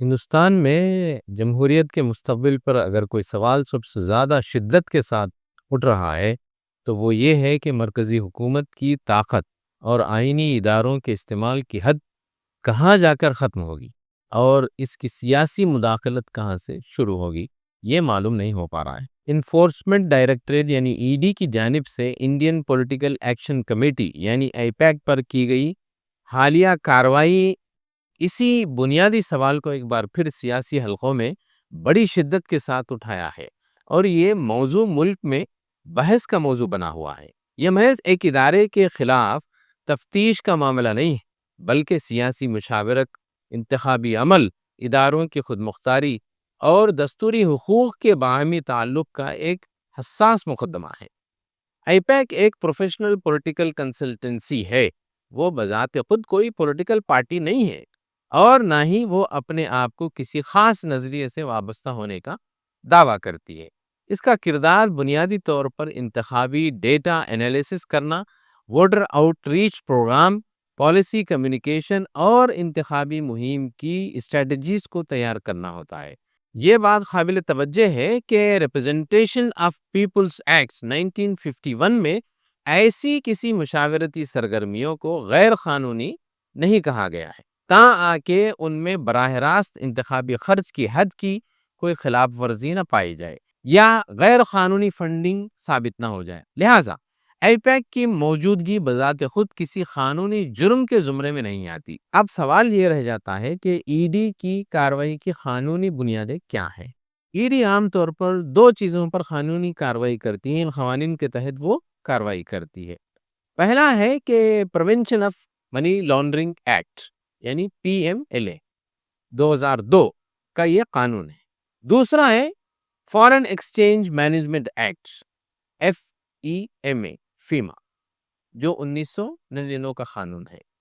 ہندوستان میں جمہوریت کے مستقبل پر اگر کوئی سوال سب سے زیادہ شدت کے ساتھ اٹھ رہا ہے تو وہ یہ ہے کہ مرکزی حکومت کی طاقت اور آئینی اداروں کے استعمال کی حد کہاں جا کر ختم ہوگی اور اس کی سیاسی مداخلت کہاں سے شروع ہوگی، یہ معلوم نہیں ہو پا رہا ہے۔ انفورسمنٹ ڈائریکٹریٹ یعنی ای ڈی کی جانب سے انڈین پولیٹیکل ایکشن کمیٹی یعنی آئی پیک پر کی گئی حالیہ کارروائی اسی بنیادی سوال کو ایک بار پھر سیاسی حلقوں میں بڑی شدت کے ساتھ اٹھایا ہے، اور یہ موضوع ملک میں بحث کا موضوع بنا ہوا ہے۔ یہ محض ایک ادارے کے خلاف تفتیش کا معاملہ نہیں ہے، بلکہ سیاسی مشاورت، انتخابی عمل، اداروں کی خود مختاری اور دستوری حقوق کے باہمی تعلق کا ایک حساس مقدمہ ہے۔ آئی پیک ایک پروفیشنل پولیٹیکل کنسلٹنسی ہے۔ وہ بذات خود کوئی پولیٹیکل پارٹی نہیں ہے، اور نہ ہی وہ اپنے آپ کو کسی خاص نظریے سے وابستہ ہونے کا دعویٰ کرتی ہے۔ اس کا کردار بنیادی طور پر انتخابی ڈیٹا انالیسس کرنا، voter outreach programme, policy communication اور انتخابی مہم کی اسٹریٹجیز کو تیار کرنا ہوتا ہے۔ یہ بات قابل توجہ ہے کہ ریپرزنٹیشن آف پیپلز ایکٹ 1951 میں ایسی کسی مشاورتی سرگرمیوں کو غیر قانونی نہیں کہا گیا ہے، تاں کہ ان میں براہ راست انتخابی خرچ کی حد کی کوئی خلاف ورزی نہ پائی جائے یا غیر قانونی فنڈنگ ثابت نہ ہو جائے۔ لہٰذا آئی پیک کی موجودگی بذات خود کسی قانونی جرم کے زمرے میں نہیں آتی۔ اب سوال یہ رہ جاتا ہے کہ ای ڈی کی کارروائی کی قانونی بنیادیں کیا ہیں؟ ای ڈی عام طور پر دو چیزوں پر قانونی کارروائی کرتی ہے، ان قوانین کے تحت وہ کارروائی کرتی ہے۔ پہلا ہے کہ prevention of money laundering act یعنی PMLA 2002 کا یہ قانون ہے۔ دوسرا ہے foreign exchange management act FEMA جو 1999 کا قانون ہے۔